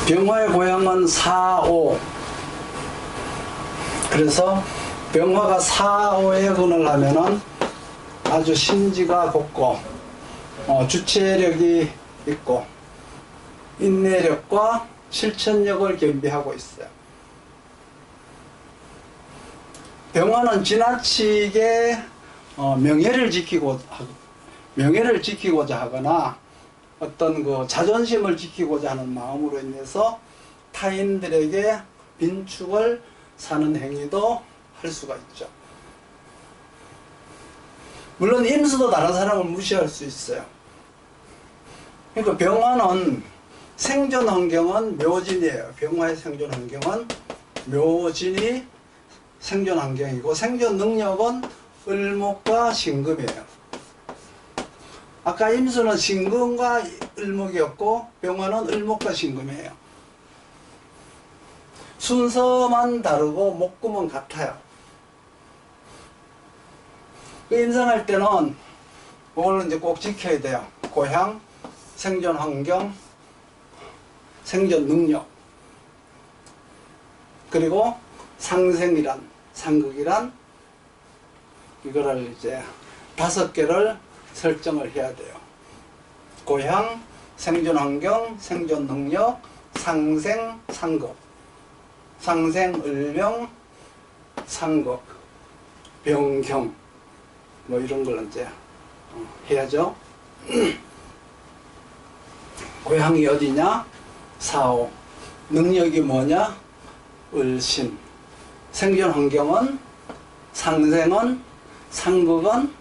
병화의 고향은 4, 5. 그래서 병화가 4, 5에 근을 하면은 아주 심지가 곱고 주체력이 있고 인내력과 실천력을 겸비하고 있어요. 병화는 지나치게 명예를 지키고자 하거나 어떤 그 자존심을 지키고자 하는 마음으로 인해서 타인들에게 빈축을 사는 행위도 할 수가 있죠. 물론 임수도 다른 사람을 무시할 수 있어요. 그러니까 병화는 생존 환경은 묘진이에요. 병화의 생존 환경은 묘진이 생존 환경이고 생존 능력은 을목과 신금이에요. 아까 임수는 신금과 을목이었고 병화는 을목과 신금이에요. 순서만 다르고 목금은 같아요. 그 임상할 때는 그걸 이제 꼭 지켜야 돼요. 고향, 생존 환경, 생존 능력, 그리고 상생이란, 상극이란 이거를 이제 5개를 설정을 해야 돼요. 고향, 생존 환경, 생존 능력, 상생, 상극. 상생, 을명, 상극, 병경 뭐 이런 걸 이제 해야죠. 고향이 어디냐? 사오. 능력이 뭐냐? 을신. 생존 환경은, 상생은, 상극은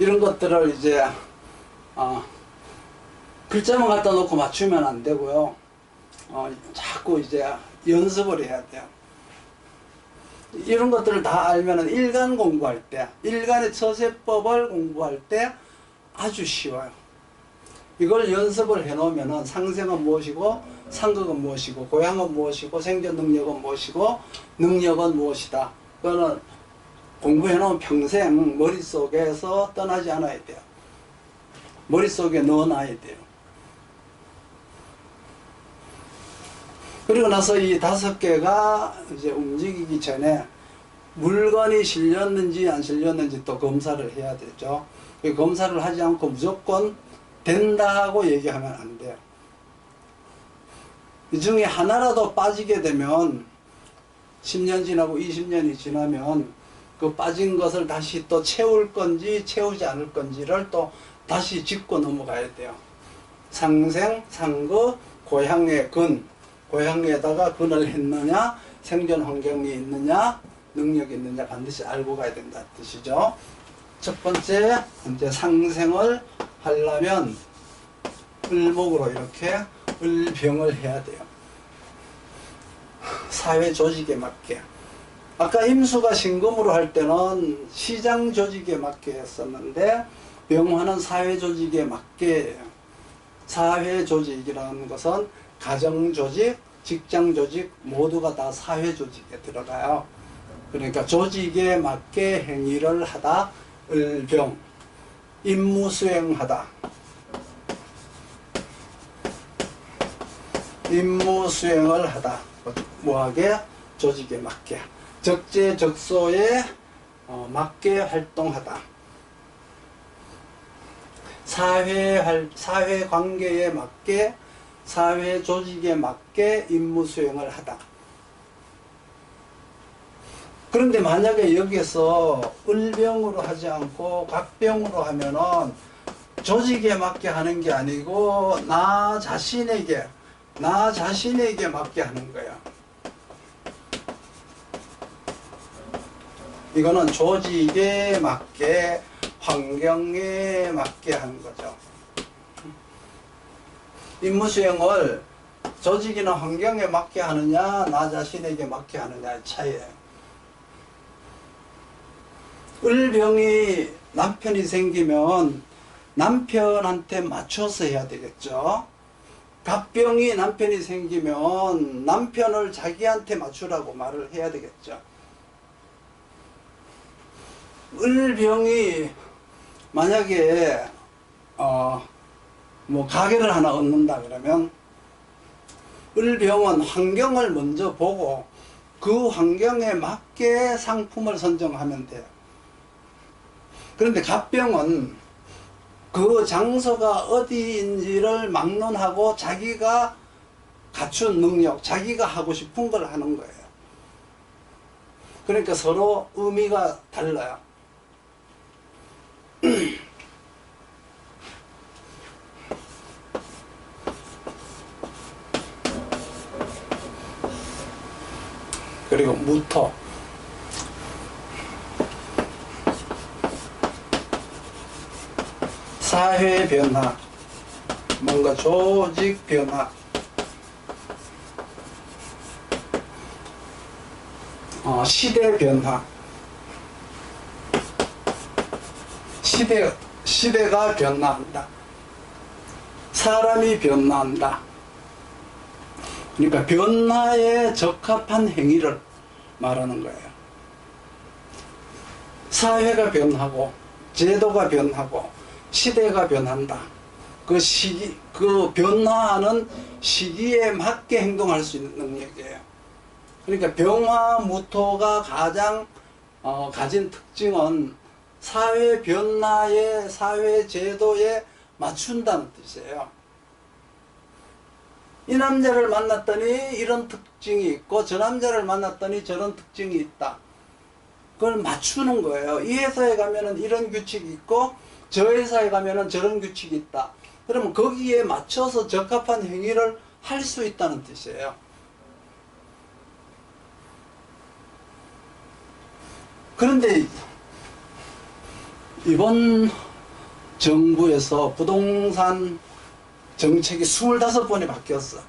이런 것들을 이제 글자만 갖다 놓고 맞추면 안 되고요. 자꾸 이제 연습을 해야 돼요. 이런 것들을 다 알면은 일간 공부할 때, 일간의 처세법을 공부할 때 아주 쉬워요. 이걸 연습을 해 놓으면은 상생은 무엇이고, 상극은 무엇이고, 고향은 무엇이고, 생존 능력은 무엇이고, 능력은 무엇이다. 그거는 공부해 놓으면 평생 머릿속에서 떠나지 않아야 돼요. 머릿속에 넣어 놔야 돼요. 그리고 나서 이 5개가 이제 움직이기 전에 물건이 실렸는지 안 실렸는지 또 검사를 해야 되죠. 검사를 하지 않고 무조건 된다고 얘기하면 안 돼요. 이 중에 하나라도 빠지게 되면 10년 지나고 20년이 지나면 그 빠진 것을 다시 또 채울 건지 채우지 않을 건지를 또 다시 짚고 넘어가야 돼요. 상생, 상극, 고향의 근, 고향에다가 근을 했느냐, 생존 환경이 있느냐, 능력이 있느냐 반드시 알고 가야 된다는 뜻이죠. 첫 번째, 이제 상생을 하려면 을목으로 이렇게 을병을 해야 돼요. 사회 조직에 맞게. 아까 임수가 신금으로 할 때는 시장 조직에 맞게 했었는데 병화는 사회 조직에 맞게 해요. 사회 조직이라는 것은 가정 조직, 직장 조직 모두가 다 사회 조직에 들어가요. 그러니까 조직에 맞게 행위를 하다, 을병. 임무 수행하다. 임무 수행을 하다. 뭐하게? 조직에 맞게. 적재적소에 맞게 활동하다. 사회관계에 맞게, 사회 조직에 맞게 임무 수행을 하다. 그런데 만약에 여기서 을병으로 하지 않고 갑병으로 하면은 조직에 맞게 하는 게 아니고 나 자신에게 맞게 하는 거예요. 이거는 조직에 맞게, 환경에 맞게 하는 거죠. 임무 수행을 조직이나 환경에 맞게 하느냐, 나 자신에게 맞게 하느냐의 차이예요. 을병이 남편이 생기면 남편한테 맞춰서 해야 되겠죠. 갑병이 남편이 생기면 남편을 자기한테 맞추라고 말을 해야 되겠죠. 을병이 만약에 뭐 가게를 하나 얻는다 그러면 을병은 환경을 먼저 보고 그 환경에 맞게 상품을 선정하면 돼요. 그런데 갑병은 그 장소가 어디인지를 막론하고 자기가 갖춘 능력, 자기가 하고 싶은 걸 하는 거예요. 그러니까 서로 의미가 달라요. 그리고 무토. 사회 변화, 뭔가 조직 변화, 시대 변화, 시대가 변화한다. 사람이 변화한다. 그러니까 변화에 적합한 행위를 말하는 거예요. 사회가 변하고 제도가 변하고 시대가 변한다. 그 변화하는 시기에 맞게 행동할 수 있는 능력이에요. 그러니까 병화무토가 가장 가진 특징은 사회 변화에, 사회 제도에 맞춘다는 뜻이에요. 이 남자를 만났더니 이런 특징이 있고 저 남자를 만났더니 저런 특징이 있다. 그걸 맞추는 거예요. 이 회사에 가면은 이런 규칙이 있고 저 회사에 가면은 저런 규칙이 있다. 그러면 거기에 맞춰서 적합한 행위를 할 수 있다는 뜻이에요. 그런데 이번 정부에서 부동산 정책이 25번이 바뀌었어.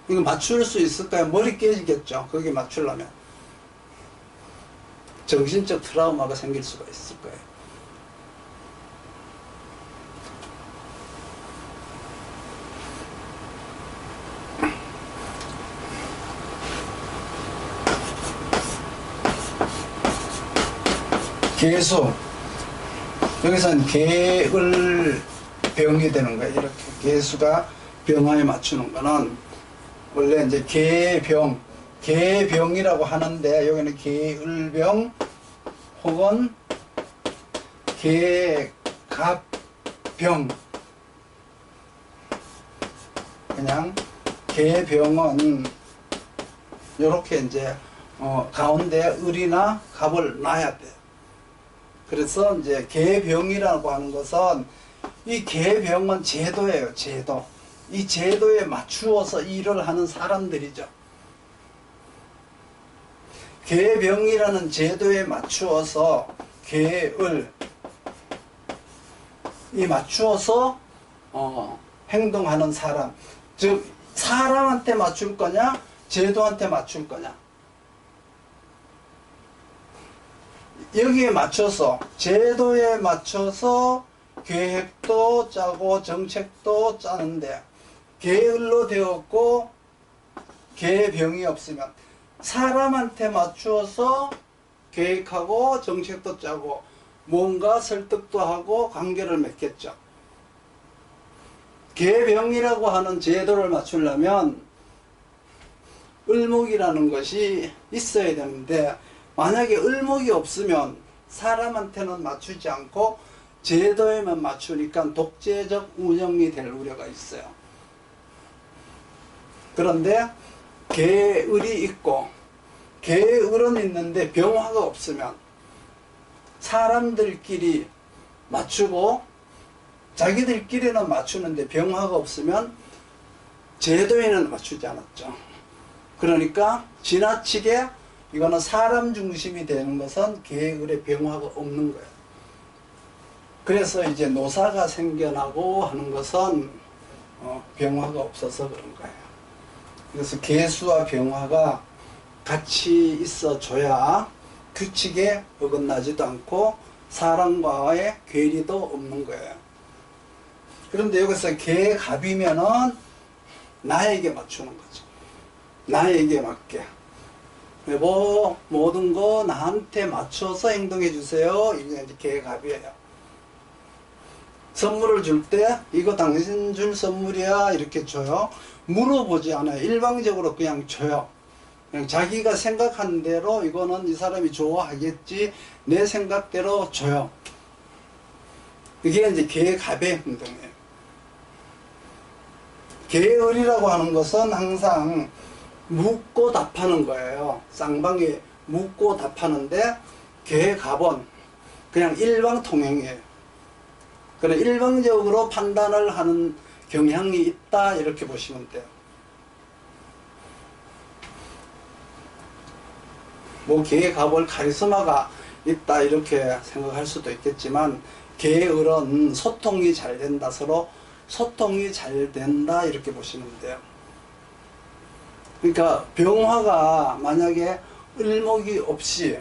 이거 맞출 수 있을까요? 머리 깨지겠죠. 거기 맞추려면. 정신적 트라우마가 생길 수가 있을 거예요. 개수. 여기서는 개을 병이 되는 거예요. 이렇게 개수가 병화에 맞추는 거는 원래 이제 개병, 개병이라고 하는데 여기는 개을병 혹은 개갑병. 그냥 개병은 이렇게 이제 가운데 을이나 갑을 놔야 돼요. 그래서 이제 개병이라고 하는 것은 이 개병은 제도예요. 제도. 이 제도에 맞추어서 일을 하는 사람들이죠. 개병이라는 제도에 맞추어서 개을 이 맞추어서 행동하는 사람. 즉 사람한테 맞출 거냐 제도한테 맞출 거냐. 여기에 맞춰서 제도에 맞춰서 계획도 짜고 정책도 짜는데 계을로 되었고 계병이 없으면 사람한테 맞추어서 계획하고 정책도 짜고 뭔가 설득도 하고 관계를 맺겠죠. 계병이라고 하는 제도를 맞추려면 을목이라는 것이 있어야 되는데 만약에 을목이 없으면 사람한테는 맞추지 않고 제도에만 맞추니까 독재적 운영이 될 우려가 있어요. 그런데 계을이 있고 계을은 있는데 병화가 없으면 사람들끼리 맞추고 자기들끼리는 맞추는데 병화가 없으면 제도에는 맞추지 않았죠. 그러니까 지나치게 이거는 사람 중심이 되는 것은 계을에 병화가 없는 거예요. 그래서 이제 노사가 생겨나고 하는 것은 병화가 없어서 그런 거예요. 그래서 계수와 병화가 같이 있어줘야 규칙에 어긋나지도 않고 사람과의 괴리도 없는 거예요. 그런데 여기서 계갑이면은 나에게 맞추는 거죠. 나에게 맞게. 여보, 모든 거 나한테 맞춰서 행동해 주세요. 이게 이제 계갑이에요. 선물을 줄 때 이거 당신 줄 선물이야 이렇게 줘요. 물어보지 않아요. 일방적으로 그냥 줘요. 그냥 자기가 생각한 대로 이거는 이 사람이 좋아하겠지 내 생각대로 줘요. 이게 이제 계갑의 행동이에요. 계을이라고 하는 것은 항상 묻고 답하는 거예요. 쌍방이 묻고 답하는데 계갑은 그냥 일방통행이에요. 그래 일방적으로 판단을 하는 경향이 있다 이렇게 보시면 돼요. 뭐 계갑을 카리스마가 있다 이렇게 생각할 수도 있겠지만 계을은 소통이 잘 된다, 서로 소통이 잘 된다 이렇게 보시면 돼요. 그러니까 병화가 만약에 을목이 없이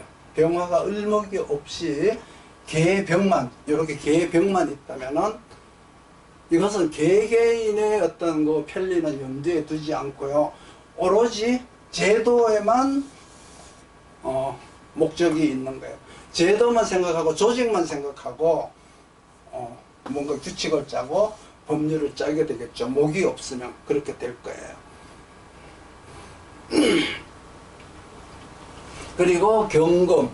계병만 이렇게 계병만 있다면은 이것은 개개인의 어떤 그 편리는 염두에 두지 않고요, 오로지 제도에만 목적이 있는 거예요. 제도만 생각하고 조직만 생각하고 뭔가 규칙을 짜고 법률을 짜게 되겠죠. 목이 없으면 그렇게 될 거예요. 그리고 경금,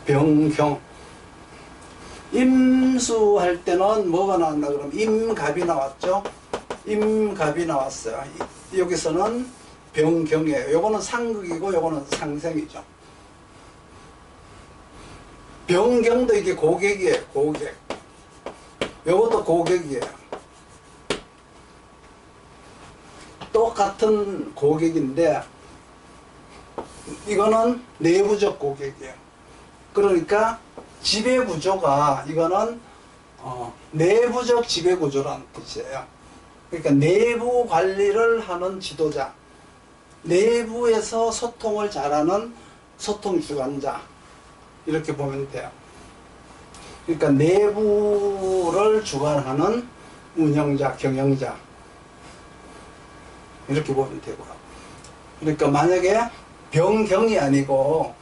병경, 임수할 때는 뭐가 나왔나 그러면 임갑이 나왔죠. 임갑이 나왔어요. 여기서는 병경이에요. 요거는 상극이고 요거는 상생이죠. 병경도 이게 고객이에요. 고객. 요것도 고객이에요. 똑같은 고객인데 이거는 내부적 고객이에요. 그러니까 지배구조가 이거는 내부적 지배구조라는 뜻이에요. 그러니까 내부 관리를 하는 지도자, 내부에서 소통을 잘하는 소통 주관자 이렇게 보면 돼요. 그러니까 내부를 주관하는 운영자, 경영자 이렇게 보면 되고요. 그러니까 만약에 병경이 아니고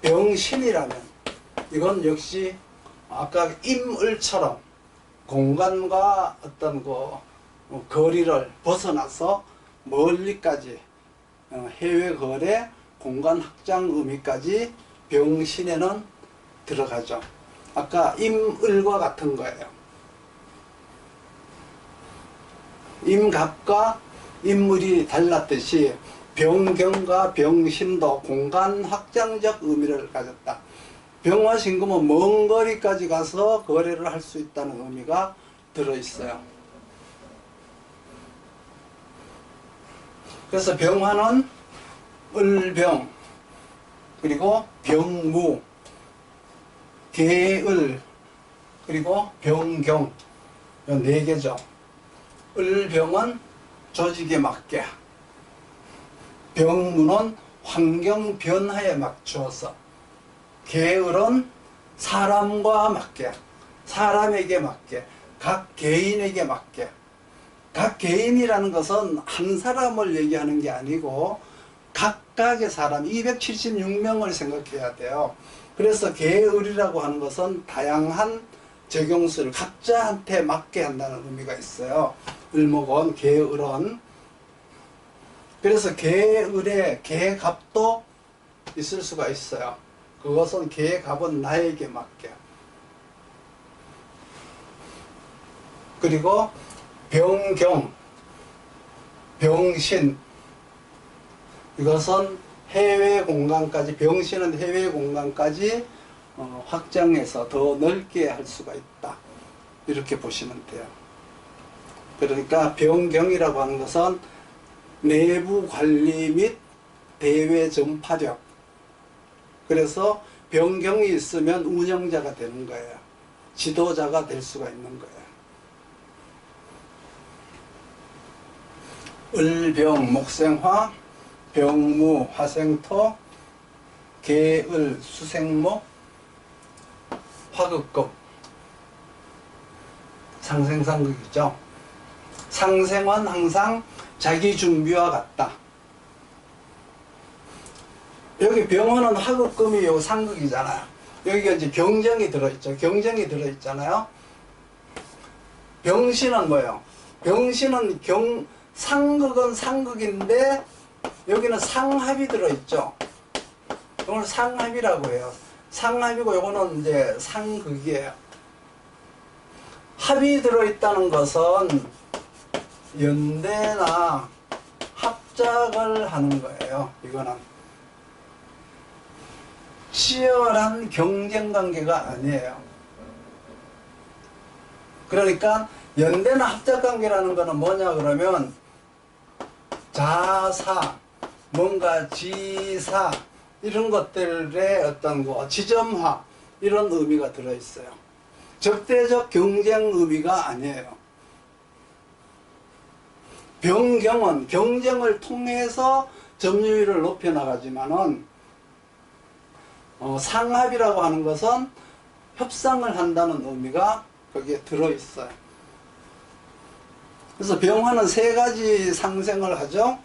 병신이라면 이건 역시 아까 임을처럼 공간과 어떤 그 거리를 벗어나서 멀리까지 해외 거래, 공간 확장 의미까지 병신에는 들어가죠. 아까 임을과 같은 거예요. 임갑과 임을이 달랐듯이 병경과 병신도 공간 확장적 의미를 가졌다. 병화 신금은 먼 거리까지 가서 거래를 할 수 있다는 의미가 들어있어요. 그래서 병화는 을병, 그리고 병무, 계을, 그리고 병경, 이 4개죠. 을병은 조직에 맞게, 병무는 환경 변화에 맞추어서, 계을은 사람과 맞게, 사람에게 맞게, 각 개인에게 맞게. 각 개인이라는 것은 한 사람을 얘기하는 게 아니고 각각의 사람 276명을 생각해야 돼요. 그래서 계을이라고 하는 것은 다양한 적용수를 각자한테 맞게 한다는 의미가 있어요. 을목은, 계을은. 그래서 계을에 계갑도 있을 수가 있어요. 그것은 계갑은 나에게 맞게. 그리고 병경, 병신, 이것은 해외 공간까지, 병신은 해외 공간까지 확장해서 더 넓게 할 수가 있다. 이렇게 보시면 돼요. 그러니까 병경이라고 하는 것은 내부 관리 및 대외 전파력. 그래서 병경이 있으면 운영자가 되는 거예요. 지도자가 될 수가 있는 거예요. 을병, 목생화, 병무, 화생토, 계을, 수생목, 화극금. 상생상극이죠. 상생은 항상 자기 준비와 같다. 여기 병화는 화극금이 요 상극이잖아요. 여기가 이제 경정이 들어있죠. 경정이 들어있잖아요. 병신은 뭐예요? 병신은 상극은 상극인데 여기는 상합이 들어있죠. 이걸 상합이라고 해요. 상합이고 요거는 이제 상극이에요. 합이 들어있다는 것은 연대나 합작을 하는 거예요. 이거는 치열한 경쟁 관계가 아니에요. 그러니까 연대나 합작 관계라는 거는 뭐냐 그러면 자사, 뭔가 지사 이런 것들의 어떤 거 지점화 이런 의미가 들어있어요. 적대적 경쟁 의미가 아니에요. 병경은 경쟁을 통해서 점유율을 높여나가지만은 상합이라고 하는 것은 협상을 한다는 의미가 거기에 들어있어요. 그래서 병화는 세 가지 상생을 하죠.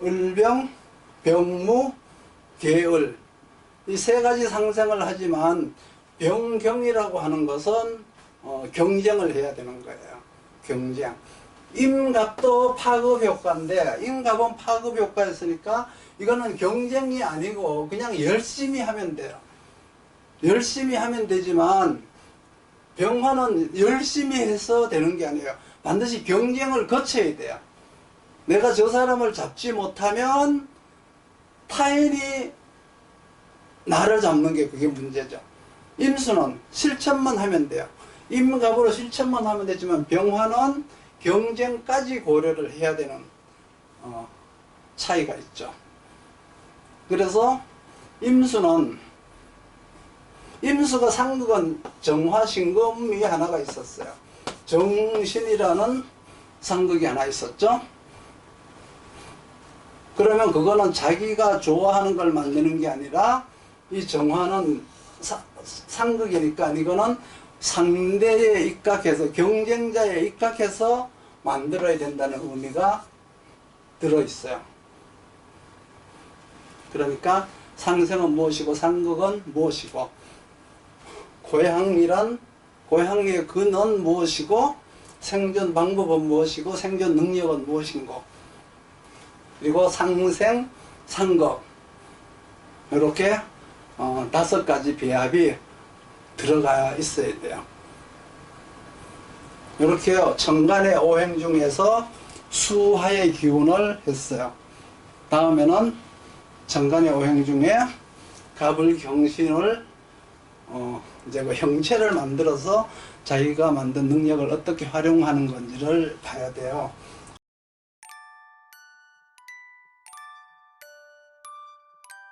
을병, 병무, 계을 이 세 가지 상생을 하지만 병경이라고 하는 것은 경쟁을 해야 되는 거예요. 경쟁. 임갑도 파급 효과인데 임갑은 파급 효과였으니까 이거는 경쟁이 아니고 그냥 열심히 하면 돼요. 열심히 하면 되지만 병화는 열심히 해서 되는 게 아니에요. 반드시 경쟁을 거쳐야 돼요. 내가 저 사람을 잡지 못하면 타인이 나를 잡는 게 그게 문제죠. 임수는 실천만 하면 돼요. 임갑으로 실천만 하면 되지만 병화는 경쟁까지 고려를 해야 되는 차이가 있죠. 그래서 임수가 상극은 정화신금이 하나가 있었어요. 정신이라는 상극이 하나 있었죠. 그러면 그거는 자기가 좋아하는 걸 만드는 게 아니라 이 정화는 상극이니까 이거는 상대에 입각해서 경쟁자에 입각해서 만들어야 된다는 의미가 들어있어요. 그러니까 상생은 무엇이고 상극은 무엇이고 고향의 근은 무엇이고 생존 방법은 무엇이고 생존 능력은 무엇인고 그리고 상생, 상극 이렇게 5가지 배합이 들어가 있어야 돼요. 이렇게 천간의 오행 중에서 수화의 기운을 했어요. 다음에는 천간의 오행 중에 갑을경신을 이제 그 형체를 만들어서 자기가 만든 능력을 어떻게 활용하는 건지를 봐야 돼요.